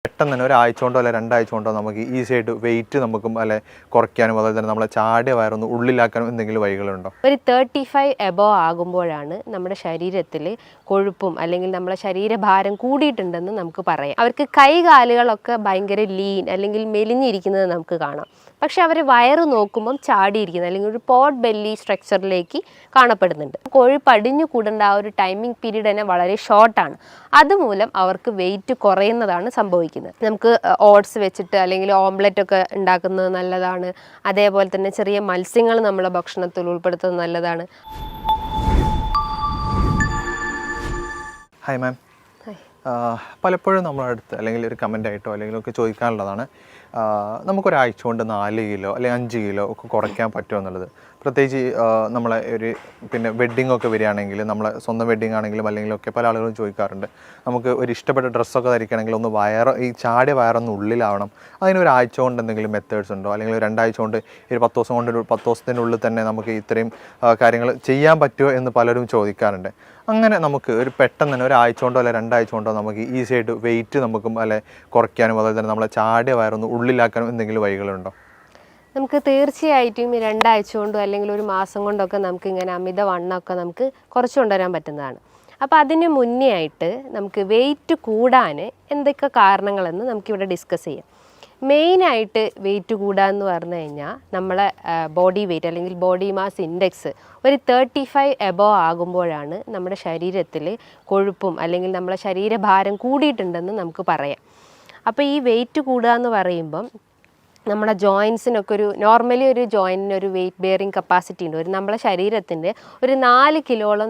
പെട്ടെന്ന് തന്നെ ഒരാഴ്ച കൊണ്ടോ അല്ലെ രണ്ടാഴ്ച കൊണ്ടോ നമുക്ക് ഈസി ആയിട്ട് വെയിറ്റ് നമുക്കും അല്ലെ കുറയ്ക്കാനും അതുപോലെ തന്നെ നമ്മളെ ചാടിയ വയറൊന്ന് ഉള്ളിലാക്കാനും എന്തെങ്കിലും വഴികളുണ്ടോ? ഒരു 35 എബോവ് ആകുമ്പോഴാണ് നമ്മുടെ ശരീരത്തിൽ കൊഴുപ്പും അല്ലെങ്കിൽ നമ്മുടെ ശരീരഭാരം കൂടിയിട്ടുണ്ടെന്ന് നമുക്ക് പറയാം. അവർക്ക് കൈകാലുകളൊക്കെ ഭയങ്കര ലീൻ അല്ലെങ്കിൽ മെലിഞ്ഞിരിക്കുന്നത് നമുക്ക് കാണാം. പക്ഷെ അവർ വയറ് നോക്കുമ്പം ചാടിയിരിക്കുന്നത് അല്ലെങ്കിൽ ഒരു പോട്ട് ബെല്ലി സ്ട്രക്ചറിലേക്ക് കാണപ്പെടുന്നുണ്ട്. കൊഴുപ്പ് അടിഞ്ഞു കൂടേണ്ട ആ ഒരു ടൈമിംഗ് പീരീഡ് തന്നെ വളരെ ഷോർട്ടാണ്. അതുമൂലം അവർക്ക് വെയിറ്റ് കുറയുന്നതാണ് സംഭവിക്കുന്നത്. നമുക്ക് ഓട്സ് വെച്ചിട്ട് അല്ലെങ്കിൽ ഓംലെറ്റ് ഒക്കെ ഉണ്ടാക്കുന്നത് നല്ലതാണ്. അതേപോലെ തന്നെ ചെറിയ മത്സ്യങ്ങൾ നമ്മളെ ഭക്ഷണത്തിൽ ഉൾപ്പെടുത്തുന്നത് നല്ലതാണ്. ഹായ് മാം, പലപ്പോഴും നമ്മളെ അടുത്ത് അല്ലെങ്കിൽ ഒരു കമൻ്റ് ആയിട്ടോ അല്ലെങ്കിൽ ഒക്കെ ചോദിക്കാനുള്ളതാണ്, നമുക്കൊരാഴ്ച കൊണ്ട് 4 കിലോ അല്ലെങ്കിൽ 5 കിലോ ഒക്കെ കുറയ്ക്കാൻ പറ്റുമോ എന്നുള്ളത്. പ്രത്യേകിച്ച് നമ്മളെ ഒരു വെഡ്ഡിംഗ് ഒക്കെ വരികയാണെങ്കിൽ, നമ്മളെ സ്വന്തം വെഡ്ഡിംഗ് ആണെങ്കിലും അല്ലെങ്കിലൊക്കെ പല ആളുകളും ചോദിക്കാറുണ്ട്, നമുക്ക് ഒരു ഇഷ്ടപ്പെട്ട ഡ്രസ്സൊക്കെ ധരിക്കണമെങ്കിൽ ഒന്ന് ഈ ചാടിയ വയറൊന്ന് ഉള്ളിലാവണം, അതിനൊരാഴ്ച കൊണ്ട് എന്തെങ്കിലും മെത്തേഡ്സ് ഉണ്ടോ, അല്ലെങ്കിൽ 2 ആഴ്ച കൊണ്ട് ഒരു 10 ദിവസം കൊണ്ട് 10 ദിവസത്തിനുള്ളിൽ തന്നെ നമുക്ക് ഇത്രയും കാര്യങ്ങൾ ചെയ്യാൻ പറ്റുമോ എന്ന് പലരും ചോദിക്കാറുണ്ട്. അങ്ങനെ നമുക്ക് ഒരു പെട്ടെന്ന് തന്നെ ഒരാഴ്ച കൊണ്ടോ അല്ലെ 2 ആഴ്ച കൊണ്ടോ നമുക്ക് ഈസി ആയിട്ട് വെയിറ്റ് നമുക്കും അല്ലെ കുറയ്ക്കാനും അതുപോലെ തന്നെ നമ്മളെ ചാടിയ വയറൊന്ന് ഉള്ളിലാക്കാനും എന്തെങ്കിലും വഴികളുണ്ടോ? നമുക്ക് തീർച്ചയായിട്ടും 2 ആഴ്ച കൊണ്ടോ അല്ലെങ്കിൽ ഒരു മാസം കൊണ്ടൊക്കെ നമുക്ക് ഇങ്ങനെ അമിത വണ്ണമൊക്കെ നമുക്ക് കുറച്ച് കൊണ്ടുവരാൻ പറ്റുന്നതാണ്. അപ്പോൾ അതിന് മുന്നേ ആയിട്ട് നമുക്ക് വെയിറ്റ് കൂടാൻ എന്തൊക്കെ കാരണങ്ങളെന്ന് നമുക്കിവിടെ ഡിസ്കസ് ചെയ്യാം. മെയിനായിട്ട് വെയിറ്റ് കൂടാന്ന് പറഞ്ഞു കഴിഞ്ഞാൽ നമ്മളെ ബോഡി വെയിറ്റ് അല്ലെങ്കിൽ ബോഡി മാസ് ഇൻഡെക്സ് ഒരു 35 എബോവ് ആകുമ്പോഴാണ് നമ്മുടെ ശരീരത്തിൽ കൊഴുപ്പും അല്ലെങ്കിൽ നമ്മളെ ശരീരഭാരം കൂടിയിട്ടുണ്ടെന്ന് നമുക്ക് പറയാം. അപ്പോൾ ഈ വെയിറ്റ് കൂടുക എന്ന് പറയുമ്പം നമ്മുടെ ജോയിൻസിനൊക്കെ നോർമലി ഒരു ജോയിൻറ്റിന് ഒരു വെയിറ്റ് ബെയറിങ് കപ്പാസിറ്റി ഉണ്ട്. നമ്മളെ ശരീരത്തിൻ്റെ ഒരു 4 കിലോളം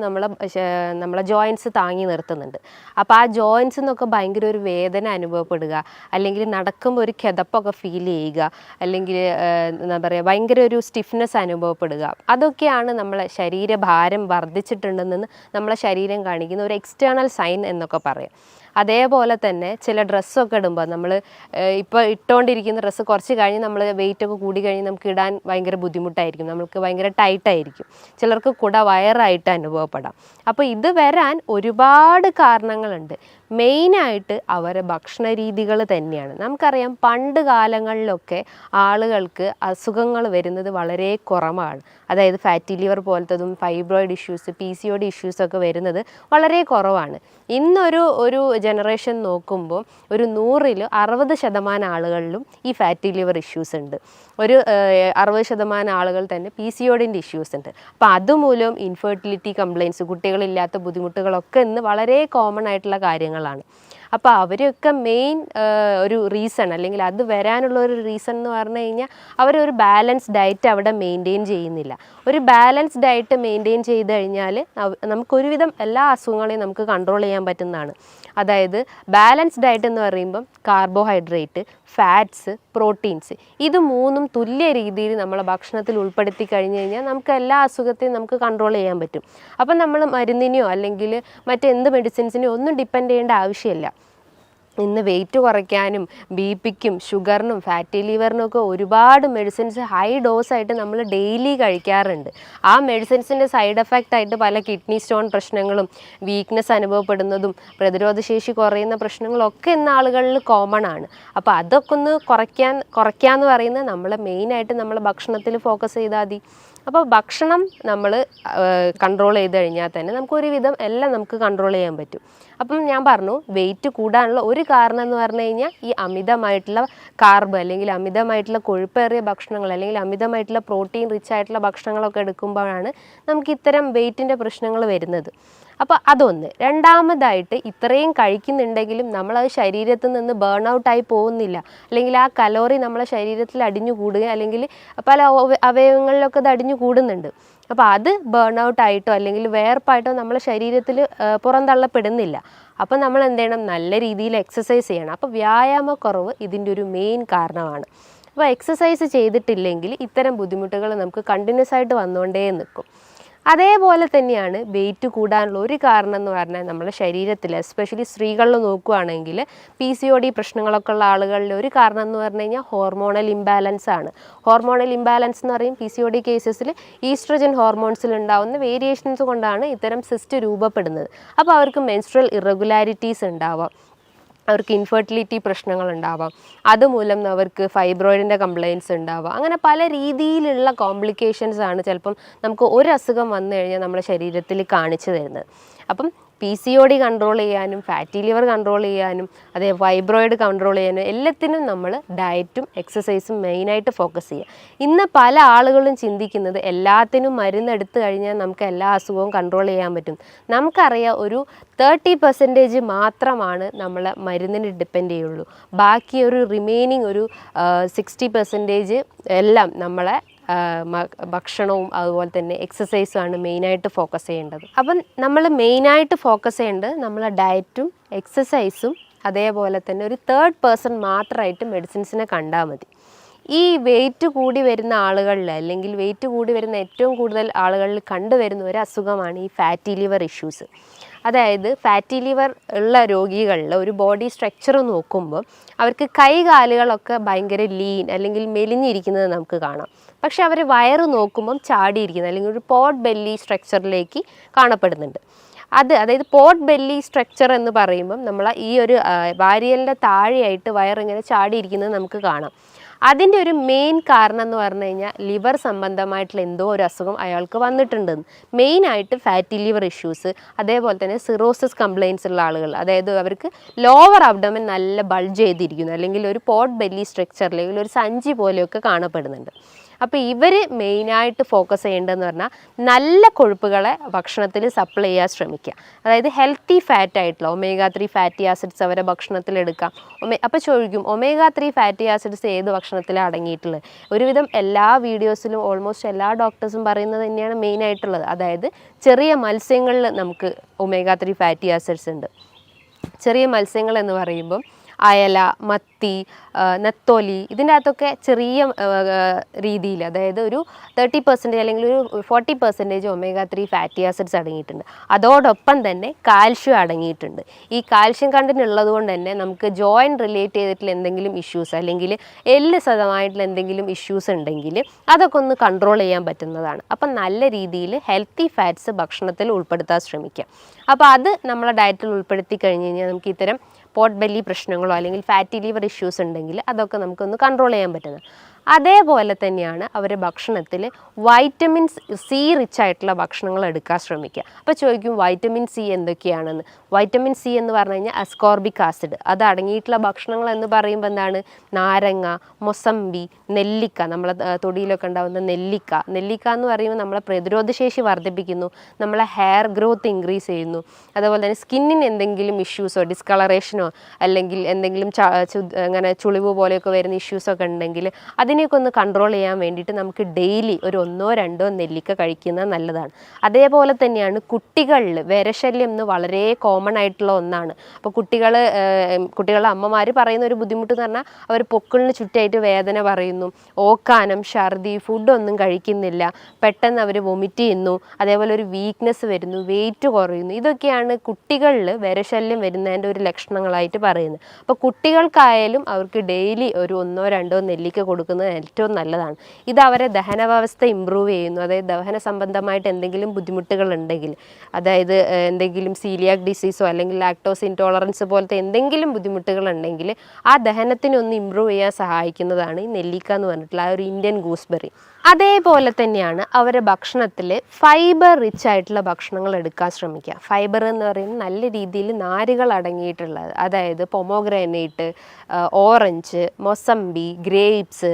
നമ്മളെ ജോയിൻസ് താങ്ങി നിർത്തുന്നുണ്ട്. അപ്പോൾ ആ ജോയിൻസിൽ നിന്നൊക്കെ ഭയങ്കര ഒരു വേദന അനുഭവപ്പെടുക, അല്ലെങ്കിൽ നടക്കുമ്പോൾ ഒരു കിതപ്പൊക്കെ ഫീൽ ചെയ്യുക, അല്ലെങ്കിൽ എന്താ പറയുക ഭയങ്കര ഒരു സ്റ്റിഫ്നെസ് അനുഭവപ്പെടുക, അതൊക്കെയാണ് നമ്മളെ ശരീരഭാരം വർദ്ധിച്ചിട്ടുണ്ടെന്ന് നമ്മളെ ശരീരം കാണിക്കുന്ന ഒരു എക്സ്റ്റേണൽ സൈൻ എന്നൊക്കെ പറയാം. അതേപോലെ തന്നെ ചില ഡ്രസ്സൊക്കെ ഇടുമ്പോൾ നമ്മൾ ഇപ്പോൾ ഇട്ടുകൊണ്ടിരിക്കുന്ന ഡ്രസ്സ് കുറച്ച് കഴിഞ്ഞ് നമ്മൾ വെയിറ്റൊക്കെ കൂടി കഴിഞ്ഞ് നമുക്ക് ഇടാൻ ഭയങ്കര ബുദ്ധിമുട്ടായിരിക്കും, നമുക്ക് ഭയങ്കര ടൈറ്റായിരിക്കും, ചിലർക്ക് വയറായിട്ട് അനുഭവപ്പെടാം. അപ്പോൾ ഇത് വരാൻ ഒരുപാട് കാരണങ്ങളുണ്ട്. മെയിനായിട്ട് അവരെ ഭക്ഷണ രീതികൾ തന്നെയാണ്. നമുക്കറിയാം പണ്ട് കാലങ്ങളിലൊക്കെ ആളുകൾക്ക് അസുഖങ്ങൾ വരുന്നത് വളരെ കുറവാണ്. അതായത് ഫാറ്റി ലിവർ പോലത്തതും ഫൈബ്രോയിഡ് ഇഷ്യൂസ്, PCOD ഇഷ്യൂസൊക്കെ വരുന്നത് വളരെ കുറവാണ്. ഇന്നൊരു ജനറേഷൻ നോക്കുമ്പോൾ ഒരു 100-ൽ 60% ആളുകളിലും ഈ ഫാറ്റി ലിവർ ഇഷ്യൂസ് ഉണ്ട്. ഒരു 60% ആളുകൾ തന്നെ PCODൻ്റെ ഇഷ്യൂസ് ഉണ്ട്. അപ്പോൾ അതുമൂലം ഇൻഫെർട്ടിലിറ്റി കംപ്ലയിൻസ്, കുട്ടികളില്ലാത്ത ബുദ്ധിമുട്ടുകളൊക്കെ ഇന്ന് വളരെ കോമൺ ആയിട്ടുള്ള കാര്യങ്ങളാണ്. അപ്പോൾ അവരൊക്കെ മെയിൻ ഒരു റീസൺ അല്ലെങ്കിൽ അത് വരാനുള്ള ഒരു റീസൺ എന്ന് പറഞ്ഞു കഴിഞ്ഞാൽ അവരൊരു ബാലൻസ് ഡയറ്റ് അവിടെ മെയിൻറ്റെയിൻ ചെയ്യുന്നില്ല. ഒരു ബാലൻസ് ഡയറ്റ് മെയിൻറ്റെയിൻ ചെയ്ത് കഴിഞ്ഞാൽ നമുക്കൊരുവിധം എല്ലാ അസുഖങ്ങളെയും നമുക്ക് കൺട്രോൾ ചെയ്യാൻ പറ്റുന്നതാണ്. അതായത് ബാലൻസ് ഡയറ്റ് എന്ന് പറയുമ്പം കാർബോഹൈഡ്രേറ്റ്, ഫാറ്റ്സ്, പ്രോട്ടീൻസ്, ഇത് 3ഉം തുല്യ രീതിയിൽ നമ്മളെ ഭക്ഷണത്തിൽ ഉൾപ്പെടുത്തി കഴിഞ്ഞ് കഴിഞ്ഞാൽ നമുക്ക് എല്ലാ അസുഖത്തെയും നമുക്ക് കൺട്രോൾ ചെയ്യാൻ പറ്റും. അപ്പം നമ്മൾ മരുന്നിനെയോ അല്ലെങ്കിൽ മറ്റെന്ത് മെഡിസിൻസിനെയോ ഒന്നും ഡിപ്പെൻഡ് ചെയ്യേണ്ട ആവശ്യമില്ല. ഇന്ന് വെയിറ്റ് കുറയ്ക്കാനും BP-ക്കും ഷുഗറിനും ഫാറ്റി ലിവറിനും ഒക്കെ ഒരുപാട് മെഡിസിൻസ് ഹൈ ഡോസായിട്ട് നമ്മൾ ഡെയിലി കഴിക്കാറുണ്ട്. ആ മെഡിസിൻസിൻ്റെ സൈഡ് എഫക്റ്റ് ആയിട്ട് പല കിഡ്നി സ്റ്റോൺ പ്രശ്നങ്ങളും, വീക്ക്നെസ് അനുഭവപ്പെടുന്നതും, പ്രതിരോധശേഷി കുറയുന്ന പ്രശ്നങ്ങളൊക്കെ ഇന്ന് ആളുകളിൽ കോമൺ ആണ്. അപ്പോൾ അതൊക്കെ ഒന്ന് കുറയ്ക്കാന്ന് പറയുന്നത് നമ്മൾ മെയിനായിട്ട് നമ്മളെ ഭക്ഷണത്തിൽ ഫോക്കസ് ചെയ്താൽ മതി. അപ്പോൾ ഭക്ഷണം നമ്മൾ കൺട്രോൾ ചെയ്ത് കഴിഞ്ഞാൽ തന്നെ നമുക്കൊരുവിധം എല്ലാം നമുക്ക് കൺട്രോൾ ചെയ്യാൻ പറ്റും. അപ്പം ഞാൻ പറഞ്ഞു വെയിറ്റ് കൂടാനുള്ള ഒരു കാരണം എന്ന് പറഞ്ഞു കഴിഞ്ഞാൽ ഈ അമിതമായിട്ടുള്ള കാർബ് അല്ലെങ്കിൽ അമിതമായിട്ടുള്ള കൊഴുപ്പേറിയ ഭക്ഷണങ്ങൾ അല്ലെങ്കിൽ അമിതമായിട്ടുള്ള പ്രോട്ടീൻ റിച്ച് ആയിട്ടുള്ള ഭക്ഷണങ്ങളൊക്കെ എടുക്കുമ്പോഴാണ് നമുക്ക് ഇത്തരം വെയിറ്റിൻ്റെ പ്രശ്നങ്ങൾ വരുന്നത്. അപ്പോൾ അതൊന്ന്. രണ്ടാമതായിട്ട് ഇത്രയും കഴിക്കുന്നുണ്ടെങ്കിലും നമ്മളത് ശരീരത്തിൽ നിന്ന് ബേൺ ഔട്ടായി പോകുന്നില്ല, അല്ലെങ്കിൽ ആ കലോറി നമ്മളെ ശരീരത്തിൽ അടിഞ്ഞു കൂടുക അല്ലെങ്കിൽ പല അവയവങ്ങളിലൊക്കെ അത് അടിഞ്ഞു കൂടുന്നുണ്ട്. അപ്പോൾ അത് ബേൺ ഔട്ടായിട്ടോ അല്ലെങ്കിൽ വേർപ്പായിട്ടോ നമ്മളെ ശരീരത്തിൽ പുറന്തള്ളപ്പെടുന്നില്ല. അപ്പോൾ നമ്മൾ എന്ത് ചെയ്യണം? നല്ല രീതിയിൽ എക്സസൈസ് ചെയ്യണം. അപ്പോൾ വ്യായാമക്കുറവ് ഇതിൻ്റെ ഒരു മെയിൻ കാരണമാണ്. അപ്പോൾ എക്സസൈസ് ചെയ്തിട്ടില്ലെങ്കിൽ ഇത്തരം ബുദ്ധിമുട്ടുകൾ നമുക്ക് കണ്ടിന്യൂസ് ആയിട്ട് വന്നുകൊണ്ടേ നിൽക്കും. അതേപോലെ തന്നെയാണ് വെയിറ്റ് കൂടാനുള്ള ഒരു കാരണം എന്ന് പറഞ്ഞാൽ നമ്മുടെ ശരീരത്തിൽ എസ്പെഷ്യലി സ്ത്രീകളിൽ നോക്കുകയാണെങ്കിൽ PCOD പ്രശ്നങ്ങളൊക്കെ ഉള്ള ആളുകളിൽ ഒരു കാരണം എന്ന് പറഞ്ഞു കഴിഞ്ഞാൽ ഹോർമോണൽ ഇംബാലൻസ് ആണ്. ഹോർമോണൽ ഇംബാലൻസ് എന്ന് പറയും PCOD കേസസിൽ ഈസ്ട്രജൻ ഹോർമോൺസിൽ ഉണ്ടാകുന്ന വേരിയേഷൻസ് കൊണ്ടാണ് ഇത്തരം സിസ്റ്റ് രൂപപ്പെടുന്നത്. അപ്പോൾ അവർക്ക് മെൻസ്ട്രൽ ഇറഗുലാരിറ്റീസ് ഉണ്ടാവാം. അവർക്ക് ഇൻഫെർട്ടിലിറ്റി പ്രശ്നങ്ങൾ ഉണ്ടാവാം, അതുമൂലം അവർക്ക് ഫൈബ്രോയിഡിൻ്റെ കംപ്ലയിൻസ് ഉണ്ടാവാം. അങ്ങനെ പല രീതിയിലുള്ള കോംപ്ലിക്കേഷൻസ് ആണ് ചിലപ്പം നമുക്ക് ഒരു അസുഖം വന്നു കഴിഞ്ഞാൽ നമ്മുടെ ശരീരത്തിൽ കാണിച്ചു തരുന്നത്. അപ്പം PCOD കൺട്രോൾ ചെയ്യാനും ഫാറ്റി ലിവർ കൺട്രോൾ ചെയ്യാനും അതേ ഫൈബ്രോയിഡ് കൺട്രോൾ ചെയ്യാനും എല്ലാത്തിനും നമ്മൾ ഡയറ്റും എക്സസൈസും മെയിനായിട്ട് ഫോക്കസ് ചെയ്യുക. ഇന്ന് പല ആളുകളും ചിന്തിക്കുന്നത് എല്ലാത്തിനും മരുന്നെടുത്ത് കഴിഞ്ഞാൽ നമുക്ക് എല്ലാ അസുഖവും കൺട്രോൾ ചെയ്യാൻ പറ്റും. നമുക്കറിയാം ഒരു 30% മാത്രമാണ് നമ്മൾ മരുന്നിന് ഡിപ്പെൻഡ് ചെയ്യുള്ളൂ. ബാക്കി ഒരു റിമൈനിങ് ഒരു 60% എല്ലാം നമ്മളെ ഭക്ഷണവും അതുപോലെ തന്നെ എക്സസൈസുമാണ് മെയിനായിട്ട് ഫോക്കസ് ചെയ്യേണ്ടത്. അപ്പം നമ്മൾ മെയിനായിട്ട് ഫോക്കസ് ചെയ്യേണ്ടത് നമ്മളെ ഡയറ്റും എക്സസൈസും അതേപോലെ തന്നെ ഒരു 3rd മാത്രമായിട്ട് മെഡിസിൻസിനെ കണ്ടാൽ മതി. ഈ വെയിറ്റ് കൂടി വരുന്ന ആളുകളിൽ അല്ലെങ്കിൽ വെയിറ്റ് കൂടി വരുന്ന ഏറ്റവും കൂടുതൽ ആളുകളിൽ കണ്ടുവരുന്ന ഒരു അസുഖമാണ് ഈ ഫാറ്റി ലിവർ ഇഷ്യൂസ്. അതായത് ഫാറ്റി ലിവർ ഉള്ള രോഗികളിൽ ഒരു ബോഡി സ്ട്രക്ചർ നോക്കുമ്പോൾ അവർക്ക് കൈകാലുകളൊക്കെ ഭയങ്കര ലീൻ അല്ലെങ്കിൽ മെലിഞ്ഞിരിക്കുന്നത് നമുക്ക് കാണാം. പക്ഷെ അവർ വയറ് നോക്കുമ്പം ചാടിയിരിക്കുന്നത് അല്ലെങ്കിൽ ഒരു പോട്ട് ബെല്ലി സ്ട്രക്ചറിലേക്ക് കാണപ്പെടുന്നുണ്ട്. അതായത് പോട്ട് ബെല്ലി സ്ട്രക്ചർ എന്ന് പറയുമ്പം നമ്മൾ ഈ ഒരു വാരിയലിൻ്റെ താഴെയായിട്ട് വയറിങ്ങനെ ചാടിയിരിക്കുന്നത് നമുക്ക് കാണാം. അതിൻ്റെ ഒരു മെയിൻ കാരണം എന്ന് പറഞ്ഞു കഴിഞ്ഞാൽ ലിവർ സംബന്ധമായിട്ടുള്ള എന്തോ ഒരു അസുഖം അയാൾക്ക് വന്നിട്ടുണ്ടെന്ന്. മെയിനായിട്ട് ഫാറ്റി ലിവർ ഇഷ്യൂസ്, അതേപോലെ തന്നെ സിറോസിസ് കംപ്ലയിൻസ് ഉള്ള ആളുകൾ, അതായത് അവർക്ക് ലോവർ അബ്ഡോമൻ നല്ല ബൾജ് ചെയ്തിരിക്കുന്നു അല്ലെങ്കിൽ ഒരു പോട്ട് ബെല്ലി സ്ട്രക്ചർ അല്ലെങ്കിൽ ഒരു സഞ്ചി പോലെയൊക്കെ കാണപ്പെടുന്നുണ്ട്. അപ്പോൾ ഇവർ മെയിനായിട്ട് ഫോക്കസ് ചെയ്യേണ്ടതെന്ന് പറഞ്ഞാൽ നല്ല കൊഴുപ്പുകളെ ഭക്ഷണത്തിൽ സപ്ലൈ ചെയ്യാൻ ശ്രമിക്കുക. അതായത് ഹെൽത്തി ഫാറ്റ് ആയിട്ടുള്ള omega-3 ഫാറ്റി ആസിഡ്സ് അവരെ ഭക്ഷണത്തിൽ എടുക്കാം. അപ്പോൾ ചോദിക്കും omega-3 ഫാറ്റി ആസിഡ്സ് ഏത് ഭക്ഷണത്തിലാണ് അടങ്ങിയിട്ടുള്ളത്? ഒരുവിധം എല്ലാ വീഡിയോസിലും ഓൾമോസ്റ്റ് എല്ലാ ഡോക്ടേഴ്സും പറയുന്നത് തന്നെയാണ് മെയിനായിട്ടുള്ളത്. അതായത് ചെറിയ മത്സ്യങ്ങളിൽ നമുക്ക് omega-3 ഫാറ്റി ആസിഡ്സ് ഉണ്ട്. ചെറിയ മത്സ്യങ്ങൾ എന്ന് പറയുമ്പം അയല, മത്തി, നെത്തോലി, ഇതിൻ്റെ അകത്തൊക്കെ ചെറിയ രീതിയിൽ അതായത് ഒരു 30% അല്ലെങ്കിൽ ഒരു 40% omega-3 ഫാറ്റി ആസിഡ്സ് അടങ്ങിയിട്ടുണ്ട്. അതോടൊപ്പം തന്നെ കാൽഷ്യം അടങ്ങിയിട്ടുണ്ട്. ഈ കാൽഷ്യം കണ്ടന്റ് ഉള്ളത് കൊണ്ട് തന്നെ നമുക്ക് ജോയിൻറ്റ് റിലേറ്റ് ചെയ്തിട്ടുള്ള എന്തെങ്കിലും ഇഷ്യൂസ് അല്ലെങ്കിൽ എല്ല് സതമായിട്ടുള്ള എന്തെങ്കിലും ഇഷ്യൂസ് ഉണ്ടെങ്കിൽ അതൊക്കെ ഒന്ന് കൺട്രോൾ ചെയ്യാൻ പറ്റുന്നതാണ്. അപ്പം നല്ല രീതിയിൽ ഹെൽത്തി ഫാറ്റ്സ് ഭക്ഷണത്തിൽ ഉൾപ്പെടുത്താൻ ശ്രമിക്കുക. അപ്പോൾ അത് നമ്മളെ ഡയറ്റിൽ ഉൾപ്പെടുത്തി കഴിഞ്ഞ് കഴിഞ്ഞാൽ നമുക്ക് ഇത്തരം പോട്ട് ബെല്ലി പ്രശ്നങ്ങളോ അല്ലെങ്കിൽ ഫാറ്റി ലിവർ ഇഷ്യൂസ് ഉണ്ടെങ്കിൽ അതൊക്കെ നമുക്കൊന്ന് കൺട്രോൾ ചെയ്യാൻ പറ്റുന്നത്. അതേപോലെ തന്നെയാണ് അവർ ഭക്ഷണത്തിൽ വൈറ്റമിൻ സി റിച്ച് ആയിട്ടുള്ള ഭക്ഷണങ്ങൾ എടുക്കാൻ ശ്രമിക്കുക. അപ്പോൾ ചോദിക്കും വൈറ്റമിൻ സി എന്തൊക്കെയാണെന്ന്. വൈറ്റമിൻ സി എന്ന് പറഞ്ഞു കഴിഞ്ഞാൽ അസ്കോർബിക് ആസിഡ് അത് അടങ്ങിയിട്ടുള്ള ഭക്ഷണങ്ങൾ എന്ന് പറയുമ്പോൾ എന്താണ്? നാരങ്ങ, മൊസമ്പി, നെല്ലിക്ക, നമ്മളെ തൊടിയിലൊക്കെ ഉണ്ടാകുന്ന നെല്ലിക്ക എന്ന് പറയുമ്പോൾ നമ്മളെ പ്രതിരോധശേഷി വർദ്ധിപ്പിക്കുന്നു, നമ്മളെ ഹെയർ ഗ്രോത്ത് ഇൻക്രീസ് ചെയ്യുന്നു. അതുപോലെ തന്നെ സ്കിന്നിന് എന്തെങ്കിലും ഇഷ്യൂസോ ഡിസ്കളറേഷനോ അല്ലെങ്കിൽ എന്തെങ്കിലും അങ്ങനെ ചുളിവ് പോലെയൊക്കെ വരുന്ന ഇഷ്യൂസൊക്കെ ഉണ്ടെങ്കിൽ അതിനെയൊക്കെ ഒന്ന് കൺട്രോൾ ചെയ്യാൻ വേണ്ടിയിട്ട് നമുക്ക് ഡെയിലി ഒരു 1-2 നെല്ലിക്ക കഴിക്കുന്നത് നല്ലതാണ്. അതേപോലെ തന്നെയാണ് കുട്ടികളിൽ വിരശല്യം എന്ന് വളരെ കോമൺ ആയിട്ടുള്ള ഒന്നാണ്. അപ്പോൾ കുട്ടികളുടെ അമ്മമാർ പറയുന്ന ഒരു ബുദ്ധിമുട്ട് എന്ന് പറഞ്ഞാൽ അവർ പൊക്കിളിന് ചുറ്റായിട്ട് വേദന പറയുന്നു, ഓക്കാനം, ഛർദി, ഫുഡൊന്നും കഴിക്കുന്നില്ല, പെട്ടെന്ന് അവർ വൊമിറ്റ് ചെയ്യുന്നു, അതേപോലെ ഒരു വീക്ക്നെസ് വരുന്നു, വെയിറ്റ് കുറയുന്നു. ഇതൊക്കെയാണ് കുട്ടികളിൽ വിരശല്യം വരുന്നതിൻ്റെ ഒരു ലക്ഷണങ്ങളായിട്ട് പറയുന്നത്. അപ്പോൾ കുട്ടികൾക്കായാലും അവർക്ക് ഡെയിലി ഒരു 1-2 നെല്ലിക്ക കൊടുക്കുന്നത് ഏറ്റവും നല്ലതാണ്. ഇത് അവരെ ദഹന വ്യവസ്ഥ ഇമ്പ്രൂവ് ചെയ്യുന്നു. അതായത് ദഹന സംബന്ധമായിട്ട് എന്തെങ്കിലും ബുദ്ധിമുട്ടുകൾ ഉണ്ടെങ്കിൽ, അതായത് എന്തെങ്കിലും സീലിയാക് ഡിസീസോ അല്ലെങ്കിൽ ലാക്ടോസ് ഇൻടോളറൻസ് പോലത്തെ എന്തെങ്കിലും ബുദ്ധിമുട്ടുകൾ ഉണ്ടെങ്കിൽ ആ ദഹനത്തിനൊന്ന് ഇമ്പ്രൂവ് ചെയ്യാൻ സഹായിക്കുന്നതാണ് ഈ നെല്ലിക്ക എന്ന് പറഞ്ഞിട്ടുള്ള ആ ഒരു ഇന്ത്യൻ ഗൂസ്ബെറി. അതേപോലെ തന്നെയാണ് അവരുടെ ഭക്ഷണത്തിൽ ഫൈബർ റിച്ച് ആയിട്ടുള്ള ഭക്ഷണങ്ങൾ എടുക്കാൻ ശ്രമിക്കുക. ഫൈബർ എന്ന് പറയുന്നത് നല്ല രീതിയിൽ നാരുകൾ അടങ്ങിയിട്ടുള്ളത്, അതായത് പൊമോഗ്രാനൈറ്റ്, ഓറഞ്ച്, മൊസമ്പി, ഗ്രേപ്സ്,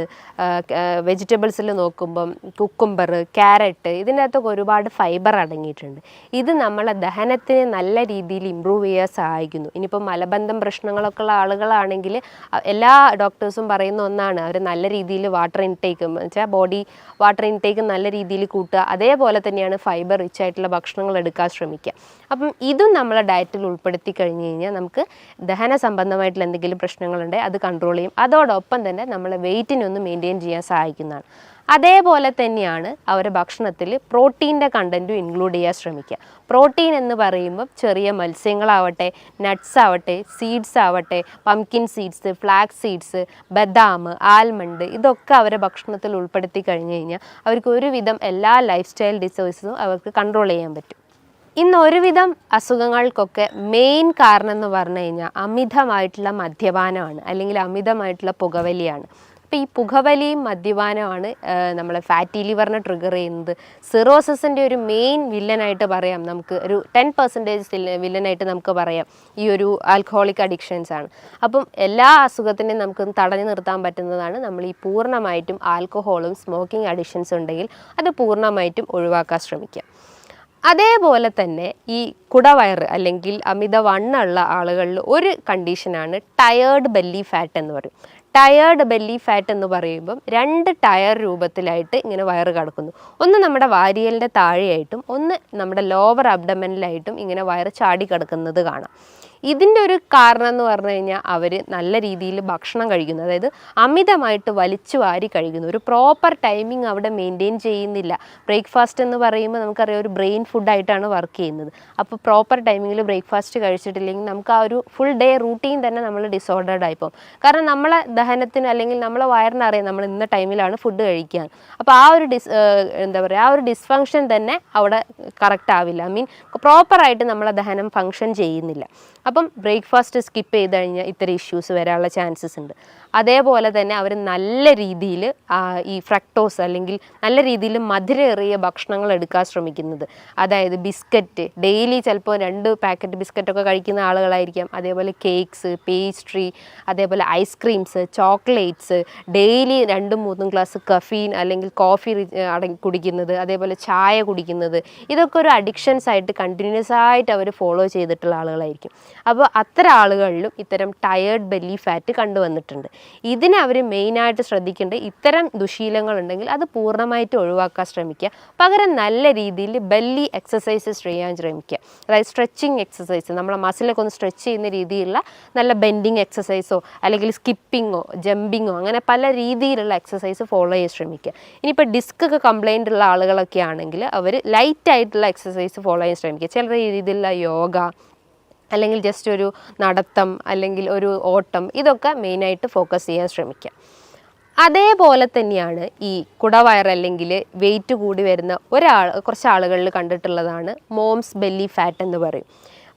വെജിറ്റബിൾസിൽ നോക്കുമ്പം കുക്കുംബർ, ക്യാരറ്റ്, ഇതിൻ്റെ അകത്തൊക്കെ ഒരുപാട് ഫൈബർ അടങ്ങിയിട്ടുണ്ട്. ഇത് നമ്മളെ ദഹനത്തിനെ നല്ല രീതിയിൽ ഇമ്പ്രൂവ് ചെയ്യാൻ സഹായിക്കുന്നു. ഇനിയിപ്പോൾ മലബന്ധം പ്രശ്നങ്ങളൊക്കെ ഉള്ള ആളുകളാണെങ്കിൽ എല്ലാ ഡോക്ടേഴ്സും പറയുന്ന ഒന്നാണ് അവർ നല്ല രീതിയിൽ വാട്ടർ ഇൻടേക്ക് എന്ന് വെച്ചാൽ ബോഡി വാട്ടർ ഇൻടേക്ക് നല്ല രീതിയിൽ കൂട്ടുക. അതേപോലെ തന്നെയാണ് ഫൈബർ റിച്ച് ആയിട്ടുള്ള ഭക്ഷണങ്ങൾ എടുക്കാൻ ശ്രമിക്കുക. അപ്പം ഇതും നമ്മളെ ഡയറ്റിൽ ഉൾപ്പെടുത്തി കഴിഞ്ഞ് കഴിഞ്ഞാൽ നമുക്ക് ദഹന സംബന്ധമായിട്ടുള്ള എന്തെങ്കിലും പ്രശ്നങ്ങളുണ്ടെങ്കിൽ അത് കൺട്രോൾ ചെയ്യും. അതോടൊപ്പം തന്നെ നമ്മളെ വെയിറ്റിനൊന്ന് മെയിൻറ്റെയിൻ ചെയ്യാൻ സഹായിക്കുന്നതാണ്. അതേപോലെ തന്നെയാണ് അവരുടെ ഭക്ഷണത്തിൽ പ്രോട്ടീൻ്റെ കണ്ടൻറ്റും ഇൻക്ലൂഡ് ചെയ്യാൻ ശ്രമിക്കുക. പ്രോട്ടീൻ എന്ന് പറയുമ്പോൾ ചെറിയ മത്സ്യങ്ങളാവട്ടെ, നട്ട്സ് ആവട്ടെ, സീഡ്സ് ആവട്ടെ, പംകിൻ സീഡ്സ്, ഫ്ലാക്സ് സീഡ്സ്, ബദാം, ആൽമണ്ട്, ഇതൊക്കെ അവരുടെ ഭക്ഷണത്തിൽ ഉൾപ്പെടുത്തി കഴിഞ്ഞ് കഴിഞ്ഞാൽ അവർക്ക് ഒരുവിധം എല്ലാ ലൈഫ് സ്റ്റൈൽ ഡിസീസസും അവർക്ക് കൺട്രോൾ ചെയ്യാൻ പറ്റും. ഇന്ന് ഒരുവിധം അസുഖങ്ങൾക്കൊക്കെ മെയിൻ കാരണം എന്ന് പറഞ്ഞു കഴിഞ്ഞാൽ അമിതമായിട്ടുള്ള മദ്യപാനമാണ് അല്ലെങ്കിൽ അമിതമായിട്ടുള്ള പുകവലിയാണ്. അപ്പോൾ ഈ പുകവലിയും മദ്യപാനമാണ് നമ്മളെ ഫാറ്റി ലിവറിനെ ട്രിഗർ ചെയ്യുന്നത്. സിറോസിസിൻ്റെ ഒരു മെയിൻ വില്ലനായിട്ട് പറയാം, നമുക്ക് ഒരു 10% വില്ലനായിട്ട് നമുക്ക് പറയാം ഈ ഒരു ആൽക്കഹോളിക് അഡിക്ഷൻസ് ആണ്. അപ്പം എല്ലാ അസുഖത്തിനെയും നമുക്ക് തടഞ്ഞു നിർത്താൻ പറ്റുന്നതാണ് നമ്മൾ ഈ പൂർണ്ണമായിട്ടും ആൽക്കഹോളും സ്മോക്കിംഗ് അഡിക്ഷൻസ് ഉണ്ടെങ്കിൽ അത് പൂർണ്ണമായിട്ടും ഒഴിവാക്കാൻ ശ്രമിക്കുക. അതേപോലെ തന്നെ ഈ കുടവയറ് അല്ലെങ്കിൽ അമിതവണ്ണമുള്ള ആളുകളിൽ ഒരു കണ്ടീഷനാണ് ടയേർഡ് ബെല്ലി ഫാറ്റ് എന്ന് പറയും. ടയേർഡ് ബെല്ലി ഫാറ്റ് എന്ന് പറയുമ്പം 2 ടയർ രൂപത്തിലായിട്ട് ഇങ്ങനെ വയറ് കിടക്കുന്നു. ഒന്ന് നമ്മുടെ വാരിയലിൻ്റെ താഴെയായിട്ടും ഒന്ന് നമ്മുടെ ലോവർ അബ്ഡമനിലായിട്ടും ഇങ്ങനെ വയറ് ചാടി കിടക്കുന്നത് കാണാം. ഇതിൻ്റെ ഒരു കാരണം എന്ന് പറഞ്ഞു കഴിഞ്ഞാൽ അവർ നല്ല രീതിയിൽ ഭക്ഷണം കഴിക്കുന്നു, അതായത് അമിതമായിട്ട് വലിച്ചു വാരി കഴിക്കുന്നു. ഒരു പ്രോപ്പർ ടൈമിംഗ് അവിടെ മെയിൻറ്റെയിൻ ചെയ്യുന്നില്ല. ബ്രേക്ക്ഫാസ്റ്റ് എന്ന് പറയുമ്പോൾ നമുക്കറിയാം ഒരു ബ്രെയിൻ ഫുഡായിട്ടാണ് വർക്ക് ചെയ്യുന്നത്. അപ്പോൾ പ്രോപ്പർ ടൈമിങ്ങിൽ ബ്രേക്ക്ഫാസ്റ്റ് കഴിച്ചിട്ടില്ലെങ്കിൽ നമുക്ക് ആ ഒരു ഫുൾ ഡേ റൂട്ടീൻ തന്നെ നമ്മൾ ഡിസോർഡേഡ് ആയിപ്പോൾ. കാരണം നമ്മളെ ദഹനത്തിന് അല്ലെങ്കിൽ നമ്മളെ വയറിനറിയാം നമ്മൾ ഇന്ന ടൈമിലാണ് ഫുഡ് കഴിക്കുക. അപ്പോൾ ആ ഒരു ആ ഒരു ഡിസ്ഫങ്ഷൻ തന്നെ അവിടെ കറക്റ്റ് ആവില്ല. പ്രോപ്പറായിട്ട് നമ്മളെ ദഹനം ഫങ്ഷൻ ചെയ്യുന്നില്ല. അപ്പം ബ്രേക്ക്ഫാസ്റ്റ് സ്കിപ്പ് ചെയ്ത് കഴിഞ്ഞാൽ ഇത്തരം ഇഷ്യൂസ് വരാനുള്ള ചാൻസസ് ഉണ്ട്. അതേപോലെ തന്നെ അവർ നല്ല രീതിയിൽ ഈ ഫ്രക്ടോസ് അല്ലെങ്കിൽ നല്ല രീതിയിൽ മധുരമേറിയ ഭക്ഷണങ്ങൾ എടുക്കാൻ ശ്രമിക്കുന്നത്. അതായത് ബിസ്ക്കറ്റ് ഡെയിലി ചിലപ്പോൾ 2 പാക്കറ്റ് ബിസ്ക്കറ്റൊക്കെ കഴിക്കുന്ന ആളുകളായിരിക്കാം. അതേപോലെ കേക്ക്സ്, പേസ്ട്രി, അതേപോലെ ice creams, chocolates, daily 2-3 glass caffeine അല്ലെങ്കിൽ കോഫി കുടിക്കുന്നത്, അതേപോലെ ചായ കുടിക്കുന്നത്, ഇതൊക്കെ ഒരു അഡിക്ഷൻസ് ആയിട്ട് കണ്ടിന്യൂസ് ആയിട്ട് അവർ ഫോളോ ചെയ്തിട്ടുള്ള ആളുകളായിരിക്കും. അപ്പോൾ അത്തരം ആളുകളിലും ഇത്തരം ടയേർഡ് ബെല്ലി ഫാറ്റ് കണ്ടുവന്നിട്ടുണ്ട്. ഇതിനെ അവർ മെയിനായിട്ട് ശ്രദ്ധിക്കേണ്ടത് ഇത്തരം ദുശീലങ്ങളുണ്ടെങ്കിൽ അത് പൂർണ്ണമായിട്ട് ഒഴിവാക്കാൻ ശ്രമിക്കുക. പകരം നല്ല രീതിയിൽ ബെല്ലി എക്സസൈസസ് ചെയ്യാൻ ശ്രമിക്കുക. അതായത് സ്ട്രെച്ചിങ് എക്സസൈസ്, നമ്മളെ മസിലൊക്കെ ഒന്ന് സ്ട്രെച്ച് ചെയ്യുന്ന രീതിയിലുള്ള നല്ല ബെൻഡിങ് എക്സസൈസോ അല്ലെങ്കിൽ സ്കിപ്പിങ്ങോ ജമ്പിങ്ങോ അങ്ങനെ പല രീതിയിലുള്ള എക്സസൈസ് ഫോളോ ചെയ്യാൻ ശ്രമിക്കുക. ഇനിയിപ്പോൾ ഡിസ്ക് ഒക്കെ കംപ്ലൈൻ്റ് ഉള്ള ആളുകളൊക്കെ ആണെങ്കിൽ അവർ ലൈറ്റായിട്ടുള്ള എക്സസൈസ് ഫോളോ ചെയ്യാൻ ശ്രമിക്കുക. ചില രീതിയിലുള്ള യോഗ അല്ലെങ്കിൽ ജസ്റ്റ് ഒരു നടത്തം അല്ലെങ്കിൽ ഒരു ഓട്ടം, ഇതൊക്കെ മെയിനായിട്ട് ഫോക്കസ് ചെയ്യാൻ ശ്രമിക്കുക. അതേപോലെ തന്നെയാണ് ഈ കുടവയർ അല്ലെങ്കിൽ വെയിറ്റ് കൂടി വരുന്ന കുറച്ച് ആളുകളിൽ കണ്ടിട്ടുള്ളതാണ് മോംസ് ബെല്ലി ഫാറ്റ് എന്ന് പറയും.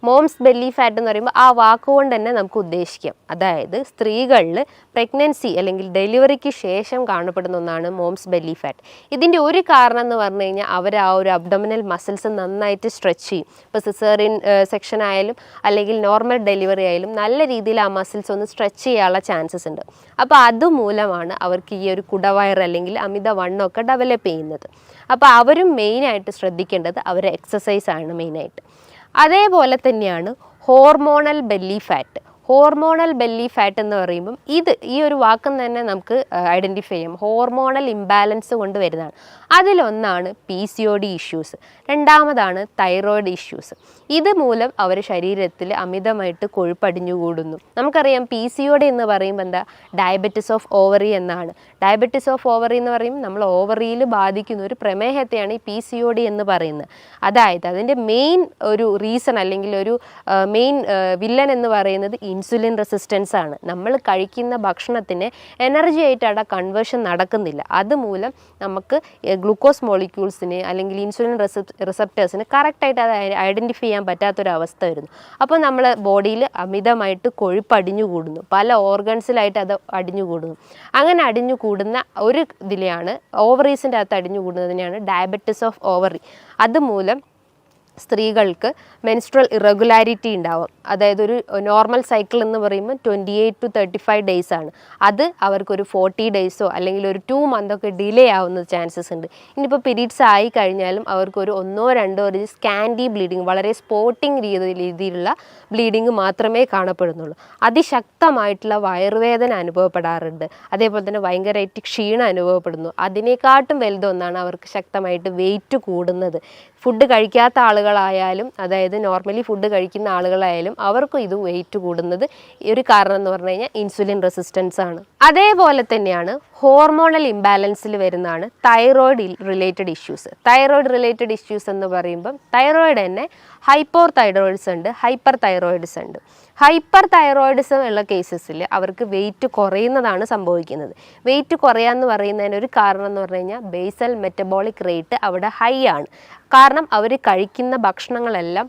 മോംസ് ബെല്ലി ഫാറ്റ് എന്ന് പറയുമ്പോൾ ആ വാക്കുകൊണ്ട് തന്നെ നമുക്ക് ഉദ്ദേശിക്കാം, അതായത് സ്ത്രീകളിൽ പ്രഗ്നൻസി അല്ലെങ്കിൽ ഡെലിവറിക്ക് ശേഷം കാണപ്പെടുന്ന ഒന്നാണ് മോംസ് ബെല്ലി ഫാറ്റ്. ഇതിൻ്റെ ഒരു കാരണം എന്ന് പറഞ്ഞു കഴിഞ്ഞാൽ അവർ ആ ഒരു അബ്ഡോമിനൽ മസിൽസ് നന്നായിട്ട് സ്ട്രെച്ച് ചെയ്യും. ഇപ്പോൾ സിസേറിയൻ സെക്ഷൻ ആയാലും അല്ലെങ്കിൽ നോർമൽ ഡെലിവറി ആയാലും നല്ല രീതിയിൽ ആ മസിൽസ് ഒന്ന് സ്ട്രെച്ച് ചെയ്യാനുള്ള ചാൻസസ് ഉണ്ട്. അപ്പോൾ അതുമൂലമാണ് അവർക്ക് ഈ ഒരു കുടവയർ അല്ലെങ്കിൽ അമിതവണ്ണമൊക്കെ ഡെവലപ്പ് ചെയ്യുന്നത്. അപ്പോൾ അവരും മെയിനായിട്ട് ശ്രദ്ധിക്കേണ്ടത് അവരുടെ എക്സസൈസാണ് മെയിനായിട്ട്. അതേപോലെ തന്നെയാണ് hormonal belly fat. Hormonal belly fat എന്ന് പറയുമ്പം ഈ ഒരു വാക്കും തന്നെ നമുക്ക് ഐഡൻറ്റിഫൈ ചെയ്യാം. ഹോർമോണൽ ഇംബാലൻസ് കൊണ്ട് വരുന്നതാണ്. അതിലൊന്നാണ് PCOD ഇഷ്യൂസ്, രണ്ടാമതാണ് തൈറോയിഡ് ഇഷ്യൂസ്. ഇത് മൂലം അവർ ശരീരത്തിൽ അമിതമായിട്ട് കൊഴുപ്പടിഞ്ഞുകൂടുന്നു. നമുക്കറിയാം PCOD എന്ന് പറയുമ്പോൾ എന്താ, ഡയബറ്റിസ് ഓഫ് ഓവറി എന്നാണ്. ഡയബറ്റിസ് ഓഫ് ഓവറി എന്ന് പറയുമ്പോൾ നമ്മൾ ഓവറിയിൽ ബാധിക്കുന്ന ഒരു പ്രമേഹത്തെയാണ് ഈ PCOD എന്ന് പറയുന്നത്. അതായത് അതിൻ്റെ മെയിൻ ഒരു റീസൺ അല്ലെങ്കിൽ ഒരു മെയിൻ വില്ലൻ എന്ന് പറയുന്നത് ഇൻസുലിൻ റെസിസ്റ്റൻസ് ആണ്. നമ്മൾ കഴിക്കുന്ന ഭക്ഷണത്തിന് എനർജി ആയിട്ട് അവിടെ കൺവേർഷൻ നടക്കുന്നില്ല. അതുമൂലം നമുക്ക് ഗ്ലൂക്കോസ് മോളിക്യൂൾസിന് അല്ലെങ്കിൽ ഇൻസുലിൻ റിസപ്റ്റേഴ്സിന് കറക്റ്റായിട്ട് അത് ഐഡൻറ്റിഫൈ ചെയ്യാൻ പറ്റാത്തൊരവസ്ഥ വരുന്നു. അപ്പോൾ നമ്മൾ ബോഡിയിൽ അമിതമായിട്ട് കൊഴുപ്പ് അടിഞ്ഞുകൂടുന്നു, പല ഓർഗൻസിലായിട്ട് അത് അടിഞ്ഞുകൂടുന്നു. അങ്ങനെ അടിഞ്ഞുകൂടുന്ന ഒരു ഇതിലെയാണ് ഓവറീസിൻ്റെ അകത്ത് അടിഞ്ഞുകൂടുന്നതിനെയാണ് ഡയബറ്റിസ് ഓഫ് ഓവറി. അതുമൂലം സ്ത്രീകൾക്ക് മെൻസ്ട്രൽ ഇറഗുലാരിറ്റി ഉണ്ടാവും. അതായത് ഒരു നോർമൽ സൈക്കിൾ എന്ന് പറയുമ്പോൾ 28 to 35 ഡേയ്സ് ആണ്. അത് അവർക്കൊരു 40 ഡേയ്സോ അല്ലെങ്കിൽ ഒരു 2 മന്തൊക്കെ ഡിലേ ആവുന്ന ചാൻസസ് ഉണ്ട്. ഇനിയിപ്പോൾ പീരീഡ്സ് ആയി കഴിഞ്ഞാലും അവർക്കൊരു 1-2 ഒരു സ്കാൻഡി ബ്ലീഡിങ്, വളരെ സ്പോട്ടിങ് രീതിയിലുള്ള ബ്ലീഡിങ് മാത്രമേ കാണപ്പെടുന്നുള്ളൂ. അതിശക്തമായിട്ടുള്ള വയറുവേദന അനുഭവപ്പെടാറുണ്ട്. അതേപോലെ തന്നെ ഭയങ്കരമായിട്ട് ക്ഷീണം അനുഭവപ്പെടുന്നു. അതിനേക്കാട്ടും വലുതൊന്നാണ് അവർക്ക് ശക്തമായിട്ട് വെയിറ്റ് കൂടുന്നത്. ഫുഡ് കഴിക്കാത്ത ആളുകളായാലും അതായത് നോർമലി ഫുഡ് കഴിക്കുന്ന ആളുകളായാലും അവർക്കും ഇത് വെയിറ്റ് കൂടുന്നത് ഒരു കാരണം എന്ന് പറഞ്ഞു കഴിഞ്ഞാൽ ഇൻസുലിൻ റെസിസ്റ്റൻസ് ആണ്. അതേപോലെ തന്നെയാണ് ഹോർമോണൽ ഇംബാലൻസിൽ വരുന്നതാണ് thyroid related issues. Thyroid related issues എന്ന് പറയുമ്പം തൈറോയിഡ് തന്നെ ഹൈപ്പോർ തൈറോയിഡ്സ് ഉണ്ട്, ഹൈപ്പർ തൈറോയിഡ്സ് ഉണ്ട്. ഹൈപ്പർ തൈറോയിഡിസം ഉള്ള കേസസിൽ അവർക്ക് വെയിറ്റ് കുറയുന്നതാണ് സംഭവിക്കുന്നത്. വെയിറ്റ് കുറയാന്ന് പറയുന്നതിന് ഒരു കാരണം എന്ന് പറഞ്ഞു കഴിഞ്ഞാൽ ബേസൽ മെറ്റബോളിക് റേറ്റ് അവിടെ ഹൈ ആണ്. കാരണം അവർ കഴിക്കുന്ന ഭക്ഷണങ്ങളെല്ലാം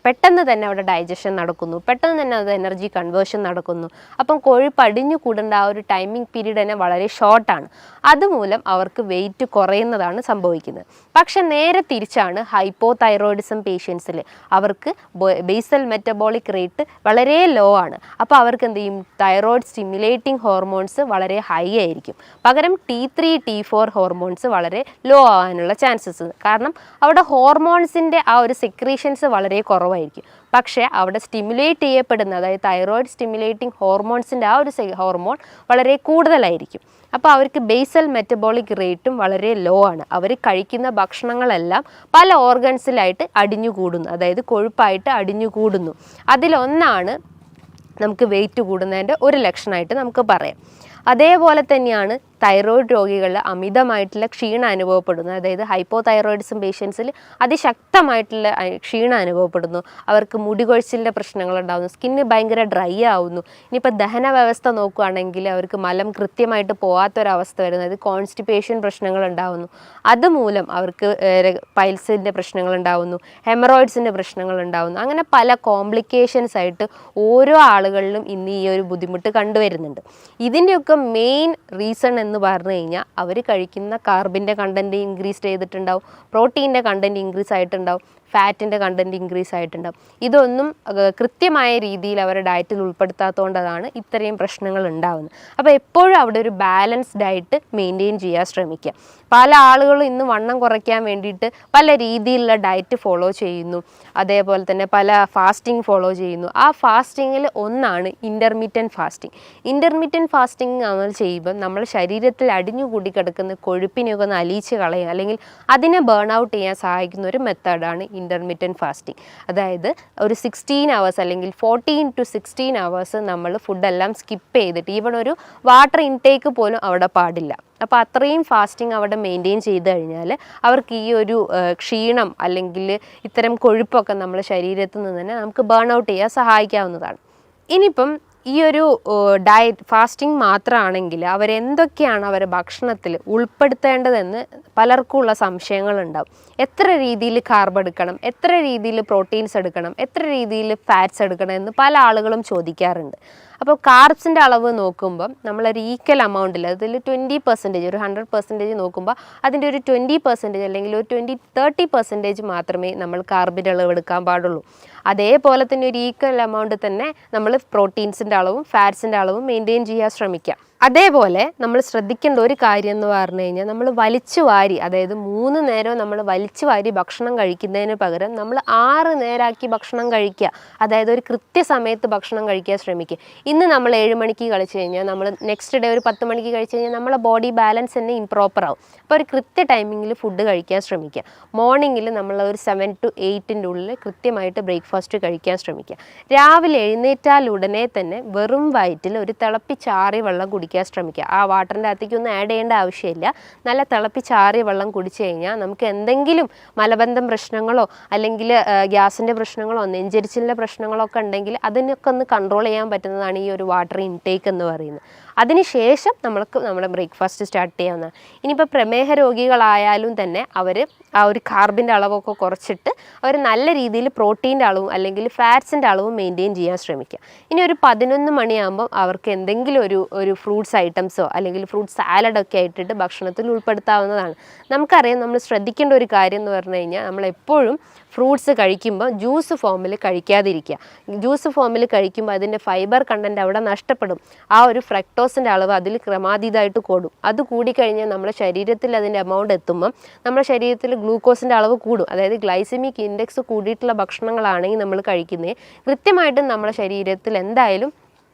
പെട്ടെന്ന് തന്നെ അവിടെ ഡൈജഷൻ നടക്കുന്നു, പെട്ടെന്ന് തന്നെ അത് എനർജി കൺവേർഷൻ നടക്കുന്നു. അപ്പം കൊഴുപ്പ് അടിഞ്ഞു കൂടേണ്ട ആ ഒരു ടൈമിംഗ് പീരീഡ് തന്നെ വളരെ ഷോർട്ടാണ്. അതുമൂലം അവർക്ക് വെയിറ്റ് കുറയുന്നതാണ് സംഭവിക്കുന്നത്. പക്ഷെ നേരെ തിരിച്ചാണ് ഹൈപ്പോ തൈറോയിഡിസം പേഷ്യൻസിൽ. അവർക്ക് ബേസൽ മെറ്റബോളിക് റേറ്റ് വളരെ ലോ ആണ്. അപ്പോൾ അവർക്ക് എന്ത് ചെയ്യും, തൈറോയിഡ് സ്റ്റിമുലേറ്റിംഗ് ഹോർമോൺസ് വളരെ ഹൈ ആയിരിക്കും. പകരം T3 T4 ഹോർമോൺസ് വളരെ ലോ ആവാനുള്ള ചാൻസസ്. കാരണം അവിടെ ഹോർമോൺസിൻ്റെ ആ ഒരു സെക്രീഷൻസ് വളരെ കുറവായിരിക്കും. പക്ഷേ അവിടെ സ്റ്റിമുലേറ്റ് ചെയ്യപ്പെടുന്ന, അതായത് തൈറോയിഡ് സ്റ്റിമുലേറ്റിംഗ് ഹോർമോൺസിൻ്റെ ആ ഒരു ഹോർമോൺ വളരെ കൂടുതലായിരിക്കും. അപ്പോൾ അവർക്ക് ബേസൽ മെറ്റബോളിക് റേറ്റും വളരെ ലോ ആണ്. അവർ കഴിക്കുന്ന ഭക്ഷണങ്ങളെല്ലാം പല ഓർഗൻസിലായിട്ട് അടിഞ്ഞുകൂടുന്നു, അതായത് കൊഴുപ്പായിട്ട് അടിഞ്ഞുകൂടുന്നു. അതിലൊന്നാണ് നമുക്ക് വെയിറ്റ് കൂടുന്നതിൻ്റെ ഒരു ലക്ഷണമായിട്ട് നമുക്ക് പറയാം. അതേപോലെ തന്നെയാണ് തൈറോയിഡ് രോഗികളിൽ അമിതമായിട്ടുള്ള ക്ഷീണം അനുഭവപ്പെടുന്നു. അതായത് ഹൈപ്പോ തൈറോയിഡിസം പേഷ്യൻസിൽ അതിശക്തമായിട്ടുള്ള ക്ഷീണം അനുഭവപ്പെടുന്നു. അവർക്ക് മുടി കൊഴിച്ചിലിൻ്റെ പ്രശ്നങ്ങളുണ്ടാകുന്നു, സ്കിന്ന് ഭയങ്കര ഡ്രൈ ആവുന്നു. ഇനിയിപ്പോൾ ദഹന വ്യവസ്ഥ നോക്കുകയാണെങ്കിൽ അവർക്ക് മലം കൃത്യമായിട്ട് പോകാത്തൊരവസ്ഥ വരുന്നു, അതായത് കോൺസ്റ്റിപ്പേഷൻ പ്രശ്നങ്ങളുണ്ടാകുന്നു. അതുമൂലം അവർക്ക് പൈൽസിൻ്റെ പ്രശ്നങ്ങളുണ്ടാകുന്നു, ഹെമറോയിഡ്സിൻ്റെ പ്രശ്നങ്ങളുണ്ടാകുന്നു. അങ്ങനെ പല കോംപ്ലിക്കേഷൻസ് ആയിട്ട് ഓരോ ആളുകളിലും ഇന്ന് ഈ ഒരു ബുദ്ധിമുട്ട് കണ്ടുവരുന്നുണ്ട്. ഇതിൻ്റെയൊക്കെ മെയിൻ റീസൺ എന്ന് പറഞ്ഞു കഴിഞ്ഞാൽ അവർ കഴിക്കുന്ന കാർബിൻ്റെ കണ്ടൻറ്റ് ഇൻക്രീസ് ചെയ്തിട്ടുണ്ടാവും, പ്രോട്ടീൻ്റെ കണ്ടൻറ്റ് ഇൻക്രീസ് ആയിട്ടുണ്ടാവും, ഫാറ്റിൻ്റെ കണ്ടൻറ്റ് ഇൻക്രീസ് ആയിട്ടുണ്ടാവും. ഇതൊന്നും കൃത്യമായ രീതിയിൽ അവരുടെ ഡയറ്റിൽ ഉൾപ്പെടുത്താത്തതുകൊണ്ടാണ് ഇത്രയും പ്രശ്നങ്ങൾ ഉണ്ടാകുന്നത്. അപ്പോൾ എപ്പോഴും അവിടെ ഒരു ബാലൻസ് ഡയറ്റ് മെയിൻറ്റെയിൻ ചെയ്യാൻ ശ്രമിക്കുക. പല ആളുകളും ഇന്ന് വണ്ണം കുറയ്ക്കാൻ വേണ്ടിയിട്ട് പല രീതിയിലുള്ള ഡയറ്റ് ഫോളോ ചെയ്യുന്നു, അതേപോലെ തന്നെ പല ഫാസ്റ്റിംഗ് ഫോളോ ചെയ്യുന്നു. ആ ഫാസ്റ്റിങ്ങിൽ ഒന്നാണ് ഇൻ്റർമീഡിയൻറ്റ് ഫാസ്റ്റിംഗ്. ഇൻ്റർമീഡിയൻറ്റ് ഫാസ്റ്റിംഗ് നമ്മൾ ചെയ്യുമ്പോൾ നമ്മൾ ശരീരത്തിൽ അടിഞ്ഞുകൂടി കിടക്കുന്ന കൊഴുപ്പിനെയൊക്കെ ഒന്ന് അലിയിച്ച് കളയുക, അല്ലെങ്കിൽ അതിനെ ബേൺ ഔട്ട് ചെയ്യാൻ സഹായിക്കുന്ന ഒരു മെത്തേഡാണ് ഇൻ്റർമീഡിയൻറ്റ് ഫാസ്റ്റിംഗ്. അതായത് ഒരു 16 hours അല്ലെങ്കിൽ 14 to 16 hours നമ്മൾ ഫുഡെല്ലാം സ്കിപ്പ് ചെയ്തിട്ട് ഈവൺ ഒരു വാട്ടർ ഇൻടേക്ക് പോലും അവിടെ പാടില്ല. അപ്പോൾ അത്രയും ഫാസ്റ്റിംഗ് അവിടെ മെയിൻറ്റെയിൻ ചെയ്ത് കഴിഞ്ഞാൽ അവർക്ക് ഈ ഒരു ക്ഷീണം അല്ലെങ്കിൽ ഇത്തരം കൊഴുപ്പൊക്കെ നമ്മുടെ ശരീരത്തിൽ നിന്ന് തന്നെ നമുക്ക് ബേൺ ഔട്ട് ചെയ്യാൻ സഹായിക്കാവുന്നതാണ്. ഇനിയിപ്പം ഈ ഒരു ഡയറ്റ് ഫാസ്റ്റിംഗ് മാത്രമാണെങ്കിൽ അവരെന്തൊക്കെയാണ് അവരുടെ ഭക്ഷണത്തിൽ ഉൾപ്പെടുത്തേണ്ടതെന്ന് പലർക്കുമുള്ള സംശയങ്ങളുണ്ടാവും. എത്ര രീതിയിൽ കാർബ് എടുക്കണം, എത്ര രീതിയിൽ പ്രോട്ടീൻസ് എടുക്കണം, എത്ര രീതിയിൽ ഫാറ്റ്സ് എടുക്കണം എന്ന് പല ആളുകളും ചോദിക്കാറുണ്ട്. അപ്പോൾ കാർബ്സിൻ്റെ അളവ് നോക്കുമ്പം നമ്മളൊരു ഈക്വൽ എമൗണ്ടിൽ, അതിൽ 20%, ഒരു 100% നോക്കുമ്പോൾ അതിൻ്റെ ഒരു 20% അല്ലെങ്കിൽ ഒരു 20-30% മാത്രമേ നമ്മൾ കാർബിൻ്റെ അളവ് എടുക്കാൻ പാടുള്ളൂ. അതേപോലെ തന്നെ ഒരു ഈക്വൽ എമൗണ്ട് തന്നെ നമ്മൾ പ്രോട്ടീൻസിൻ്റെ അളവും ഫാറ്റ്സിൻ്റെ അളവും മെയിൻറ്റെയിൻ ചെയ്യാൻ ശ്രമിക്കുക. അതേപോലെ നമ്മൾ ശ്രദ്ധിക്കേണ്ട ഒരു കാര്യം എന്ന് പറഞ്ഞു കഴിഞ്ഞാൽ നമ്മൾ വലിച്ചു വാരി, അതായത് 3 നേരം നമ്മൾ വലിച്ചു വാരി ഭക്ഷണം കഴിക്കുന്നതിന് പകരം നമ്മൾ 6 നേരമാക്കി ഭക്ഷണം കഴിക്കുക. അതായത് ഒരു കൃത്യസമയത്ത് ഭക്ഷണം കഴിക്കാൻ ശ്രമിക്കുക. ഇന്ന് നമ്മൾ 7 മണിക്ക് കഴിച്ചു കഴിഞ്ഞാൽ നമ്മൾ നെക്സ്റ്റ് ഡേ ഒരു 10 മണിക്ക് കഴിച്ചു കഴിഞ്ഞാൽ നമ്മളെ ബോഡി ബാലൻസ് തന്നെ ഇംപ്രോപ്പർ ആവും. അപ്പോൾ ഒരു കൃത്യ ടൈമിങ്ങിൽ ഫുഡ് കഴിക്കാൻ ശ്രമിക്കുക. മോർണിംഗിൽ നമ്മൾ ഒരു 7 to 8 ഉള്ളിൽ കൃത്യമായിട്ട് ബ്രേക്ക്ഫാസ്റ്റ് കഴിക്കാൻ ശ്രമിക്കുക. രാവിലെ എഴുന്നേറ്റാൽ ഉടനെ തന്നെ വെറും വയറ്റിൽ ഒരു തിളപ്പിച്ചാറിയ വെള്ളം കുടിക്കാൻ ശ്രമിക്കുക. ആ വാട്ടറിൻ്റെ അകത്തേക്കൊന്നും ആഡ് ചെയ്യേണ്ട ആവശ്യമില്ല. നല്ല തിളപ്പിച്ചാറിയ വെള്ളം കുടിച്ചു കഴിഞ്ഞാൽ നമുക്ക് എന്തെങ്കിലും മലബന്ധം പ്രശ്നങ്ങളോ അല്ലെങ്കിൽ ഗ്യാസിൻ്റെ പ്രശ്നങ്ങളോ നെഞ്ചരിച്ചിലിൻ്റെ പ്രശ്നങ്ങളോ ഒക്കെ ഉണ്ടെങ്കിൽ അതിനൊക്കെ ഒന്ന് കൺട്രോൾ ചെയ്യാൻ പറ്റുന്നതാണ് ഈ ഒരു വാട്ടർ ഇൻടേക്ക് എന്ന് പറയുന്നത്. അതിനുശേഷം നമ്മൾക്ക് നമ്മുടെ ബ്രേക്ക്ഫാസ്റ്റ് സ്റ്റാർട്ട് ചെയ്യാവുന്നതാണ്. ഇനിയിപ്പോൾ പ്രമേഹ രോഗികളായാലും തന്നെ അവർ ആ ഒരു കാർബിൻ്റെ അളവൊക്കെ കുറച്ചിട്ട് അവർ നല്ല രീതിയിൽ പ്രോട്ടീൻ്റെ അളവും അല്ലെങ്കിൽ ഫാറ്റ്സിൻ്റെ അളവും മെയിൻറ്റെയിൻ ചെയ്യാൻ ശ്രമിക്കുക. ഇനി ഒരു 11 മണിയാകുമ്പം അവർക്ക് എന്തെങ്കിലും ഒരു ഫ്രൂട്ട്സ് ഐറ്റംസോ അല്ലെങ്കിൽ ഫ്രൂട്ട് സാലഡൊക്കെ ആയിട്ടിട്ട് ഭക്ഷണത്തിൽ ഉൾപ്പെടുത്താവുന്നതാണ്. നമുക്കറിയാം, നമ്മൾ ശ്രദ്ധിക്കേണ്ട ഒരു കാര്യം എന്ന് പറഞ്ഞു കഴിഞ്ഞാൽ നമ്മളെപ്പോഴും ഫ്രൂട്ട്സ് കഴിക്കുമ്പോൾ ജ്യൂസ് ഫോമിൽ കഴിക്കാതിരിക്കുക. ജ്യൂസ് ഫോമിൽ കഴിക്കുമ്പോൾ അതിൻ്റെ ഫൈബർ കണ്ടൻറ്റ് അവിടെ നഷ്ടപ്പെടും. ആ ഒരു ഫ്രക്ടോസിൻ്റെ അളവ് അതിൽ ക്രമാതീതമായിട്ട് കൂടും. അത് കൂടിക്കഴിഞ്ഞാൽ നമ്മുടെ ശരീരത്തിൽ അതിൻ്റെ എമൗണ്ട് എത്തുമ്പം നമ്മുടെ ശരീരത്തിൽ ഗ്ലൂക്കോസിൻ്റെ അളവ് കൂടും. അതായത് ഗ്ലൈസമിക് ഇൻഡെക്സ് കൂടിയിട്ടുള്ള ഭക്ഷണങ്ങളാണെങ്കിൽ നമ്മൾ കഴിക്കുന്നത് കൃത്യമായിട്ടും നമ്മുടെ ശരീരത്തിൽ എന്തായാലും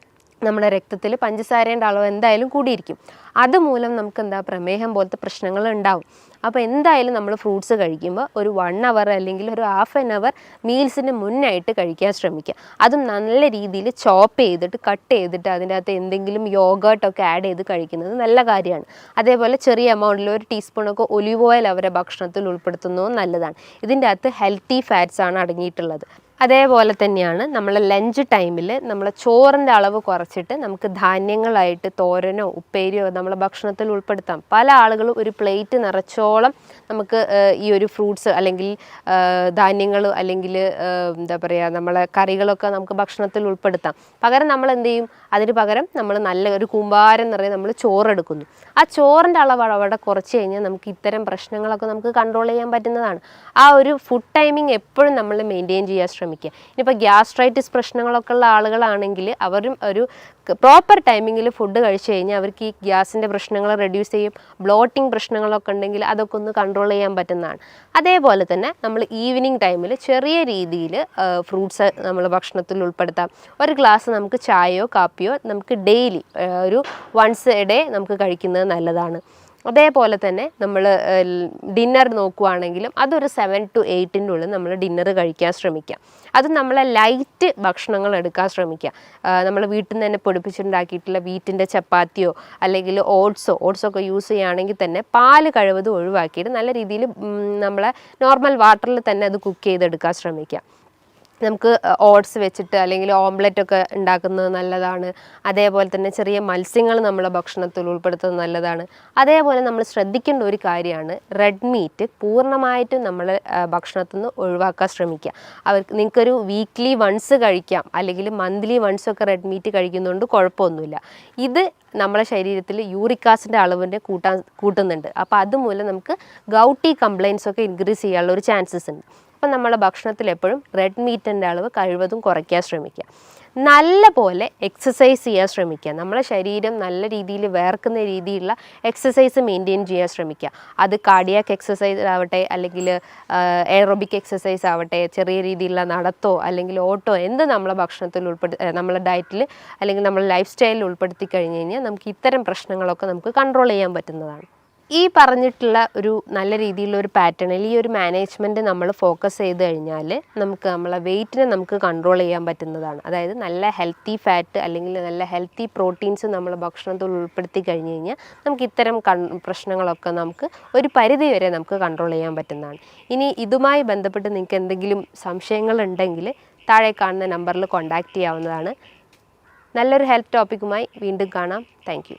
നമ്മുടെ രക്തത്തിൽ പഞ്ചസാരയുടെ അളവ് എന്തായാലും കൂടിയിരിക്കും. അതുമൂലം നമുക്ക് പ്രമേഹം പോലത്തെ പ്രശ്നങ്ങൾ ഉണ്ടാവും. അപ്പോൾ എന്തായാലും നമ്മൾ ഫ്രൂട്ട്സ് കഴിക്കുമ്പോൾ ഒരു 1 hour അല്ലെങ്കിൽ ഒരു ഹാഫ് ആൻ അവർ മീൽസിന് മുന്നായിട്ട് കഴിക്കാൻ ശ്രമിക്കുക. അതും നല്ല രീതിയിൽ ചോപ്പ് ചെയ്തിട്ട് കട്ട് ചെയ്തിട്ട് അതിൻ്റെ അകത്ത് എന്തെങ്കിലും യോഗേർട്ടൊക്കെ ആഡ് ചെയ്ത് കഴിക്കുന്നത് നല്ല കാര്യമാണ്. അതേപോലെ ചെറിയ എമൗണ്ടിൽ 1 ടീസ്പൂണൊക്കെ ഒലിവ് ഓയിൽ അവരെ ഭക്ഷണത്തിൽ ഉൾപ്പെടുത്തുന്നതും നല്ലതാണ്. ഇതിൻ്റെ അകത്ത് ഹെൽത്തി ഫാറ്റ്സ് ആണ് അടങ്ങിയിട്ടുള്ളത്. അതേപോലെ തന്നെയാണ് നമ്മൾ ലഞ്ച് ടൈമിൽ നമ്മൾ ചോറിൻ്റെ അളവ് കുറച്ചിട്ട് നമുക്ക് ധാന്യങ്ങളായിട്ട് തോരനോ ഉപ്പേരിയോ നമ്മളെ ഭക്ഷണത്തിൽ ഉൾപ്പെടുത്താം. പല ആളുകളും ഒരു പ്ലേറ്റ് നിറച്ചോളം നമുക്ക് ഈ ഒരു ഫ്രൂട്ട്സ് അല്ലെങ്കിൽ ധാന്യങ്ങൾ അല്ലെങ്കിൽ എന്താ പറയുക നമ്മളെ കറികളൊക്കെ നമുക്ക് ഭക്ഷണത്തിൽ ഉൾപ്പെടുത്താം. പകരം നമ്മൾ എന്ത് ചെയ്യും, അതിന് പകരം നമ്മൾ നല്ല ഒരു കൂമ്പാരം നിറയെ നമ്മൾ ചോറെടുക്കുന്നു. ആ ചോറിൻ്റെ അളവ് അവിടെ കുറച്ച് കഴിഞ്ഞാൽ നമുക്ക് ഇത്തരം പ്രശ്നങ്ങളൊക്കെ നമുക്ക് കൺട്രോൾ ചെയ്യാൻ പറ്റുന്നതാണ്. ആ ഒരു ഫുഡ് ടൈമിങ് എപ്പോഴും നമ്മൾ മെയിൻറ്റെയിൻ ചെയ്യാൻ ശ്രമിക്കുക. ഇനിയിപ്പോൾ ഗ്യാസ്ട്രൈറ്റിസ് പ്രശ്നങ്ങളൊക്കെ ഉള്ള ആളുകളാണെങ്കിൽ അവരും ഒരു പ്രോപ്പർ ടൈമിങ്ങിൽ ഫുഡ് കഴിച്ചു കഴിഞ്ഞാൽ അവർക്ക് ഈ ഗ്യാസിൻ്റെ പ്രശ്നങ്ങൾ റെഡ്യൂസ് ചെയ്യും. ബ്ലോട്ടിംഗ് പ്രശ്നങ്ങളൊക്കെ ഉണ്ടെങ്കിൽ അതൊക്കെ ഒന്ന് കൺട്രോൾ ചെയ്യാൻ പറ്റുന്നതാണ്. അതേപോലെ തന്നെ നമ്മൾ ഈവനിങ് ടൈമിൽ ചെറിയ രീതിയിൽ ഫ്രൂട്ട്സ് നമ്മൾ ഭക്ഷണത്തിൽ ഉൾപ്പെടുത്താം. ഒരു ഗ്ലാസ് നമുക്ക് ചായയോ കാപ്പിയോ നമുക്ക് ഡെയിലി ഒരു വൺസ് എ ഡേ നമുക്ക് കഴിക്കുന്നത് നല്ലതാണ്. അതേപോലെ തന്നെ നമ്മൾ ഡിന്നർ നോക്കുവാണെങ്കിലും അതൊരു 7 to 8 ഉള്ളിൽ നമ്മൾ ഡിന്നർ കഴിക്കാൻ ശ്രമിക്കാം. അത് നമ്മളെ ലൈറ്റ് ഭക്ഷണങ്ങൾ എടുക്കാൻ ശ്രമിക്കുക. നമ്മൾ വീട്ടിൽ നിന്ന് തന്നെ പൊടിപ്പിച്ചുണ്ടാക്കിയിട്ടുള്ള വീറ്റിൻ്റെ ചപ്പാത്തിയോ അല്ലെങ്കിൽ ഓട്സൊക്കെ യൂസ് ചെയ്യുകയാണെങ്കിൽ തന്നെ പാല് കഴിവതും ഒഴിവാക്കിയിട്ട് നല്ല രീതിയിൽ നമ്മളെ നോർമൽ വാട്ടറിൽ തന്നെ അത് കുക്ക് ചെയ്തെടുക്കാൻ ശ്രമിക്കുക. നമുക്ക് ഓട്സ് വെച്ചിട്ട് അല്ലെങ്കിൽ ഓംലെറ്റൊക്കെ ഉണ്ടാക്കുന്നത് നല്ലതാണ്. അതേപോലെ തന്നെ ചെറിയ മത്സ്യങ്ങൾ നമ്മളെ ഭക്ഷണത്തിൽ ഉൾപ്പെടുത്തുന്നത് നല്ലതാണ്. അതേപോലെ നമ്മൾ ശ്രദ്ധിക്കേണ്ട ഒരു കാര്യമാണ് റെഡ് മീറ്റ് പൂർണ്ണമായിട്ടും നമ്മൾ ഭക്ഷണത്തിൽ നിന്ന് ഒഴിവാക്കാൻ ശ്രമിക്കുക. നിങ്ങൾക്കൊരു വീക്ക്ലി വൺസ് കഴിക്കാം അല്ലെങ്കിൽ മന്ത്ലി വൺസൊക്കെ റെഡ് മീറ്റ് കഴിക്കുന്നതുകൊണ്ട് കുഴപ്പമൊന്നുമില്ല. ഇത് നമ്മളെ ശരീരത്തിൽ യൂറിക് ആസിഡിൻ്റെ അളവിൻ്റെ കൂട്ടുന്നുണ്ട്. അപ്പോൾ അതുമൂലം നമുക്ക് ഗൗട്ടി കംപ്ലയിൻസ് ഒക്കെ ഇൻക്രീസ് ചെയ്യാനുള്ള ഒരു ചാൻസസ് ഉണ്ട്. അപ്പം നമ്മളെ ഭക്ഷണത്തിൽ എപ്പോഴും റെഡ് മീറ്റിൻ്റെ അളവ് കഴിവതും കുറയ്ക്കാൻ ശ്രമിക്കുക. നല്ല പോലെ എക്സസൈസ് ചെയ്യാൻ ശ്രമിക്കുക. നമ്മളെ ശരീരം നല്ല രീതിയിൽ വേർക്കുന്ന രീതിയിലുള്ള എക്സസൈസ് മെയിൻറ്റെയിൻ ചെയ്യാൻ ശ്രമിക്കുക. അത് കാർഡിയാക് എക്സസൈസ് ആവട്ടെ അല്ലെങ്കിൽ എയറോബിക് എക്സസൈസ് ആവട്ടെ, ചെറിയ രീതിയിലുള്ള നടത്തോ അല്ലെങ്കിൽ ഓട്ടോ എന്ത് നമ്മളെ ഭക്ഷണത്തിൽ നമ്മളെ ഡയറ്റിൽ അല്ലെങ്കിൽ നമ്മളെ ലൈഫ് സ്റ്റൈലിൽ ഉൾപ്പെടുത്തി കഴിഞ്ഞ് കഴിഞ്ഞാൽ നമുക്ക് ഇത്തരം പ്രശ്നങ്ങളൊക്കെ നമുക്ക് കൺട്രോൾ ചെയ്യാൻ പറ്റുന്നതാണ്. ഈ പറഞ്ഞിട്ടുള്ള ഒരു നല്ല രീതിയിലുള്ള ഒരു പാറ്റേണിൽ ഈ ഒരു മാനേജ്മെൻറ്റ് നമ്മൾ ഫോക്കസ് ചെയ്ത് കഴിഞ്ഞാൽ നമുക്ക് നമ്മളെ വെയിറ്റിനെ നമുക്ക് കൺട്രോൾ ചെയ്യാൻ പറ്റുന്നതാണ്. അതായത് നല്ല ഹെൽത്തി ഫാറ്റ് അല്ലെങ്കിൽ നല്ല ഹെൽത്തി പ്രോട്ടീൻസ് നമ്മൾ ഭക്ഷണത്തിൽ ഉൾപ്പെടുത്തി കഴിഞ്ഞ് കഴിഞ്ഞാൽ നമുക്ക് ഇത്തരം പ്രശ്നങ്ങളൊക്കെ നമുക്ക് ഒരു പരിധി വരെ നമുക്ക് കൺട്രോൾ ചെയ്യാൻ പറ്റുന്നതാണ്. ഇനി ഇതുമായി ബന്ധപ്പെട്ട് നിങ്ങൾക്ക് എന്തെങ്കിലും സംശയങ്ങളുണ്ടെങ്കിൽ താഴെ കാണുന്ന നമ്പറിൽ കോൺടാക്റ്റ് ചെയ്യാവുന്നതാണ്. നല്ലൊരു ഹെൽത്ത് ടോപ്പിക്കുമായി വീണ്ടും കാണാം. Thank you.